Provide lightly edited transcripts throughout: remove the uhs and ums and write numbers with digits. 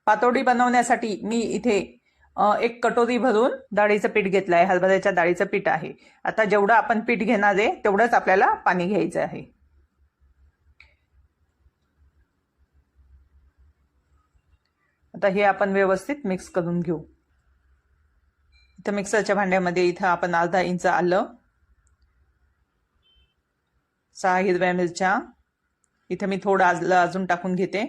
पातोडी बनवण्यासाठी मी इथे 1 कटोरी भरून डाळीचं पीठ घेतलं आहे. हरभऱ्याच्या डाळीचं पीठ आहे. आता जेवढं आपण पीठ घेणार आहे तेवढंच आपल्याला पाणी घ्यायचं आहे. आता हे आपण व्यवस्थित मिक्स करून घेऊ. इथं मिक्सरच्या भांड्यामध्ये इथं आपण अर्धा इंच आलं, 6 हिरव्या मिरच्या, इथे मी थोडं आलं अजून टाकून घेते,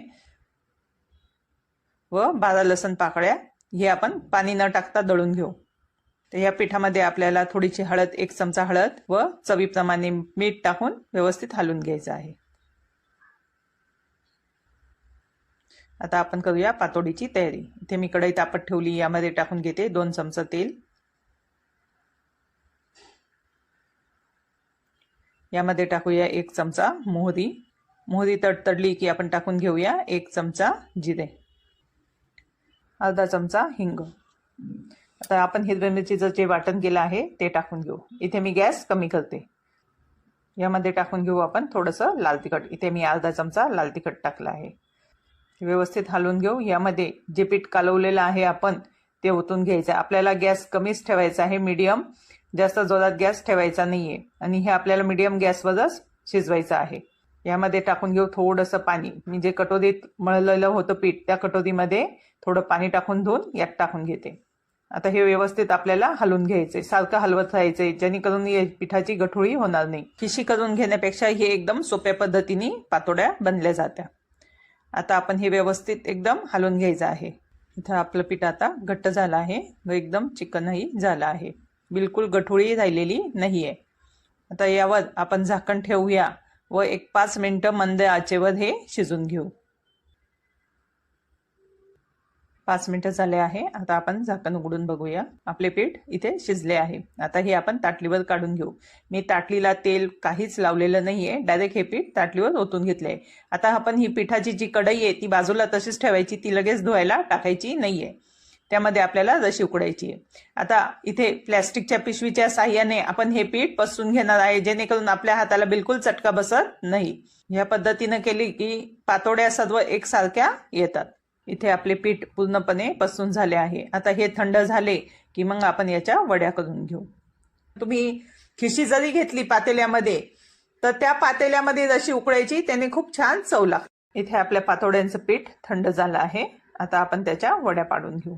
व 12 लसण पाकळ्या. हे आपण पाणी न टाकता दळून घेऊ. तर या पिठामध्ये आपल्याला थोडीशी हळद, 1 चमचा हळद व चवीप्रमाणे मीठ टाकून व्यवस्थित हलवून घ्यायचं आहे. आता आपण करूया पातोडीची तयारी. इथे मी कढई तापत ठेवली, यामध्ये टाकून घेते 2 चमचा तेल. यामध्ये टाकूया 1 चमचा मोहरी. मोहरी तडतडली की आपण टाकून घेऊया 1 चमचा जिरे, अर्धा चमचा हिंग. आता आपण हिरव्या मिरचीचं जे वाटण केलं आहे ते टाकून घेऊ. इथे मी गॅस कमी करते. यामध्ये टाकून घेऊ आपण थोडंसं लाल तिखट. इथे मी अर्धा चमचा लाल तिखट टाकलं आहे. व्यवस्थित हलवून घेऊ. यामध्ये जे पीठ कालवलेलं आहे आपण ते ओतून घ्यायचं. आपल्याला गॅस कमीच ठेवायचा आहे, मीडियम. जास्त जोरात गॅस ठेवायचा नाहीये आणि हे आपल्याला मीडियम गॅसवरच शिजवायचं आहे. यामध्ये टाकून घेऊ थोडंसं पाणी. मी जे कटोरीत मळलेलं होतं पीठ त्या कटोरीमध्ये थोडं पाणी टाकून धुवून यात टाकून घेते. आता हे व्यवस्थित आपल्याला हलवून घ्यायचे, सारखं हलवत राहायचे, जेणेकरून या पिठाची गठुळी होणार नाही. खिशी करून घेण्यापेक्षा हे एकदम सोप्या पद्धतीने पातोड्या बनल्या जात्या. आता आपण हे व्यवस्थित एकदम हलवून घ्यायचं आहे. इथं आपलं पीठ आता घट्ट झालं आहे व एकदम चिकनही झालं आहे, बिलकुल गठुळी राहिलेली नाहीये. आता यावर आपण झाकण ठेवूया व 5 मिनिटं मंद आचेवर हे शिजून घेऊ. 5 मिनिटं झाले आहे. आता आपण झाकण उघडून बघूया. आपले पीठ इथे शिजले आहे. आता हे आपण ताटलीवर काढून घेऊ. मी ताटलीला तेल काहीच लावलेलं नाहीये, डायरेक्ट हे पीठ ताटलीवर ओतून घेतलंय. आता आपण ही पिठाची जी कढई आहे ती बाजूला तशीच ठेवायची, ती लगेच धुवायला टाकायची नाहीये. त्यामध्ये आपल्याला रशी उकडायची आहे. आता इथे प्लॅस्टिकच्या पिशवीच्या साह्याने आपण हे पीठ पसरून घेणार आहे, जेणेकरून आपल्या हाताला बिलकुल चटका बसत नाही. या पद्धतीने केली की पातोड्या सर्व एकसारख्या येतात. इथे आपले पीठ पूर्णपणे पसरून झाले आहे. आता हे थंड झाले की मग आपण याच्या वड्या करून घेऊ. तुम्ही खिशी जरी घेतली पातेल्यामध्ये तर त्या पातेल्यामध्ये रशी उकळायची, त्याने खूप छान चव लागते. इथे आपल्या पातोड्यांचं पीठ थंड झालं आहे. आता आपण त्याच्या वड्या पाडून घेऊ.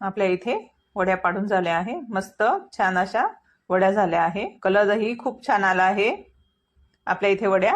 आपल्या इथे वड्या पाडून झाल्या आहे. मस्त छान अशा वड्या झाल्या आहे. कलरही खूप छान आला आहे. आपल्या इथे वड्या